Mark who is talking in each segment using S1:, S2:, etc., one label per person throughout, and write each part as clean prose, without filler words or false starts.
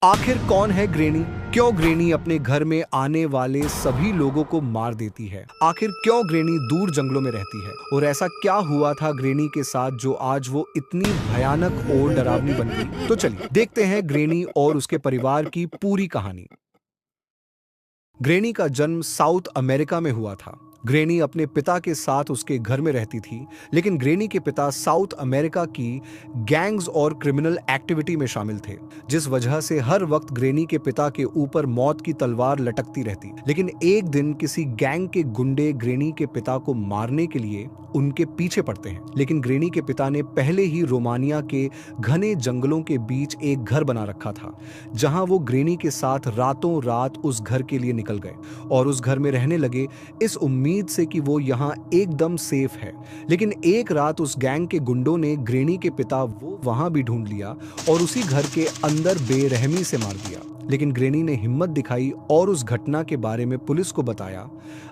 S1: आखिर कौन है ग्रेनी? क्यों ग्रेनी अपने घर में आने वाले सभी लोगों को मार देती है? आखिर क्यों ग्रेनी दूर जंगलों में रहती है? और ऐसा क्या हुआ था ग्रेनी के साथ जो आज वो इतनी भयानक और डरावनी बन गई? तो चलिए देखते हैं ग्रेनी और उसके परिवार की पूरी कहानी। ग्रेनी का जन्म साउथ अमेरिका में हुआ था। ग्रेनी अपने पिता के साथ उसके घर में रहती थी, लेकिन ग्रेनी के पिता साउथ अमेरिका की गैंग्स और क्रिमिनल एक्टिविटी में शामिल थे, जिस वजह से हर वक्त ग्रेनी के पिता के ऊपर मौत की तलवार लटकती रहती। लेकिन एक दिन किसी गैंग के गुंडे ग्रेनी के पिता को मारने के लिए उनके पीछे पड़ते हैं, लेकिन ग्रेनी के पिता ने पहले ही रोमानिया के घने जंगलों के बीच एक घर बना रखा था, जहां वो ग्रेनी के साथ रातों रात उस घर के लिए निकल गए और उस घर में रहने लगे, इस उम्मीद से कि वो यहाँ एकदम सेफ है। लेकिन एक रात उस गैंग के गुंडों ने ग्रेनी के पिता वो वहां भी ढूंढ लिया और उसी घर के अंदर बेरहमी से मार दिया। लेकिन ग्रेनी ने हिम्मत दिखाई और उस घटना के बारे में पुलिस को बताया।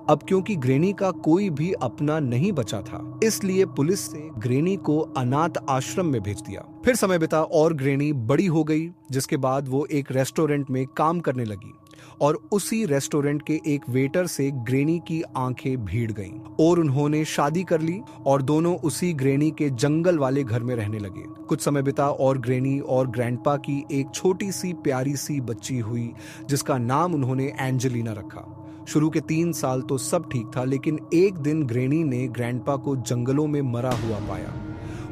S1: अब क्योंकि ग्रेनी का कोई भी अपना नहीं बचा था, इसलिए पुलिस से ग्रेनी को अनाथ आश्रम में भेज दिया। फिर समय बिता और ग्रेनी बड़ी हो गई, जिसके बाद वो एक रेस्टोरेंट में काम करने लगी और उसी रेस्टोरेंट के एक वेटर से ग्रेनी की आंखें भीड़ गईं और उन्होंने शादी कर ली और दोनों उसी ग्रेनी के जंगल वाले घर में रहने लगे। कुछ समय बिता और ग्रेनी और ग्रैंडपा की एक छोटी सी प्यारी सी बच्ची हुई, जिसका नाम उन्होंने एंजेलिना रखा। शुरू के 3 साल तो सब ठीक था, लेकिन एक दिन ग्रेनी ने ग्रैंडपा को जंगलों में मरा हुआ पाया।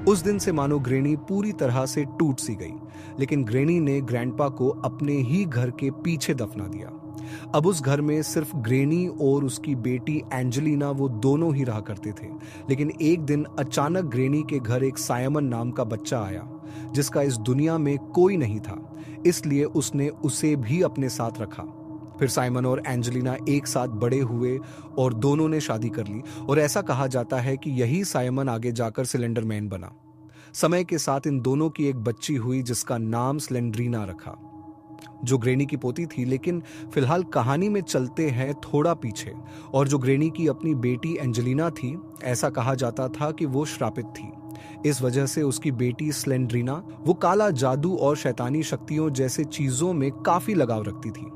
S1: उस दिन से मानो ग्रेनी पूरी तरह से टूट सी गई, लेकिन ग्रेनी ने ग्रैंडपा को अपने ही घर के पीछे दफना दिया। अब उस घर में सिर्फ ग्रेनी और उसकी बेटी एंजेलिना वो दोनों ही रहा करते थे। लेकिन एक दिन अचानक ग्रेनी के घर एक साइमन नाम का बच्चा आया, जिसका इस दुनिया में कोई नहीं था, इसलिए उसने उसे भी अपने साथ रखा। फिर साइमन और एंजेलिना एक साथ बड़े हुए और दोनों ने शादी कर ली और ऐसा कहा जाता है कि यही साइमन आगे जाकर सिलेंडर मैन बना। समय के साथ इन दोनों की एक बच्ची हुई, जिसका नाम स्लेंड्रीना रखा, जो ग्रेनी की पोती थी। लेकिन फिलहाल कहानी में चलते हैं थोड़ा पीछे, और जो ग्रेनी की अपनी बेटी एंजेलिना थी, ऐसा कहा जाता था कि वो श्रापित थी। इस वजह से उसकी बेटी स्लेंड्रीना वो काला जादू और शैतानी शक्तियों जैसे चीजों में काफी लगाव रखती थी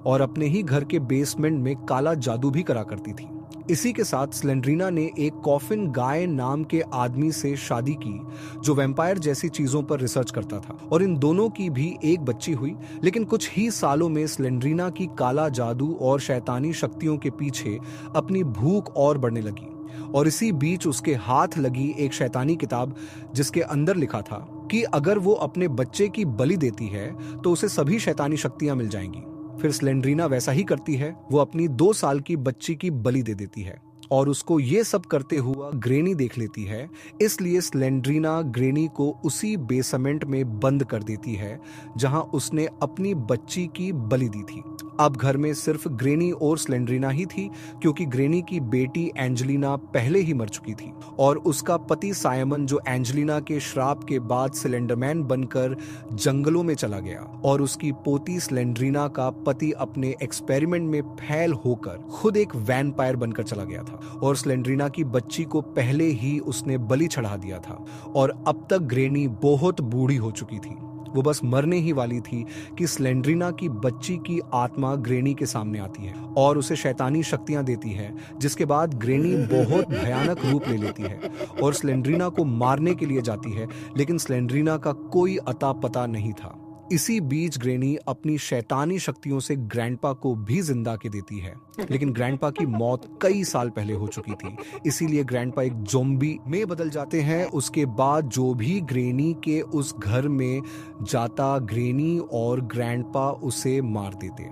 S1: और अपने ही घर के बेसमेंट में काला जादू भी करा करती थी। इसी के साथ स्लेंड्रीना ने एक कॉफिन गाय नाम के आदमी से शादी की, जो वैम्पायर जैसी चीजों पर रिसर्च करता था, और इन दोनों की भी एक बच्ची हुई। लेकिन कुछ ही सालों में स्लेंड्रीना की काला जादू और शैतानी शक्तियों के पीछे अपनी भूख और बढ़ने लगी, और इसी बीच उसके हाथ लगी एक शैतानी किताब, जिसके अंदर लिखा था कि अगर वो अपने बच्चे की बलि देती है तो उसे सभी शैतानी शक्तियां मिल जाएंगी। फिर स्लेंड्रीना वैसा ही करती है, वो अपनी 2 साल की बच्ची की बलि दे देती है और उसको ये सब करते हुआ ग्रेनी देख लेती है, इसलिए स्लेंड्रीना ग्रेनी को उसी बेसमेंट में बंद कर देती है जहां उसने अपनी बच्ची की बलि दी थी। अब घर में सिर्फ ग्रेनी और स्लेंड्रीना ही थी, क्योंकि ग्रेनी की बेटी एंजेलिना पहले ही मर चुकी थी और उसका पति साइमन, जो एंजेलिना के श्राप के बाद सिलेंडरमैन बनकर जंगलों में चला गया, और उसकी पोती स्लेंड्रीना का पति अपने एक्सपेरिमेंट में फेल होकर खुद एक वैम्पायर बनकर चला गया था, और स्लेंड्रीना की बच्ची को पहले ही उसने बलि चढ़ा दिया था। और अब तक ग्रेनी बहुत बूढ़ी हो चुकी थी, वो बस मरने ही वाली थी कि स्लेंड्रीना की बच्ची की आत्मा ग्रेनी के सामने आती है और उसे शैतानी शक्तियां देती है, जिसके बाद ग्रेनी बहुत भयानक रूप ले लेती है और स्लेंड्रीना को मारने के लिए जाती है। लेकिन स्लेंड्रीना का कोई अता पता नहीं था। इसी बीच ग्रेनी अपनी शैतानी शक्तियों से ग्रैंडपा को भी जिंदा के देती है, लेकिन ग्रैंडपा की मौत कई साल पहले हो चुकी थी, इसीलिए ग्रैंडपा एक ज़ॉम्बी में बदल जाते हैं। उसके बाद जो भी ग्रेनी के उस घर में जाता, ग्रेनी और ग्रैंडपा उसे मार देते,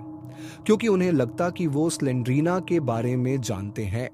S1: क्योंकि उन्हें लगता कि वो स्लेंड्रीना के बारे में जानते हैं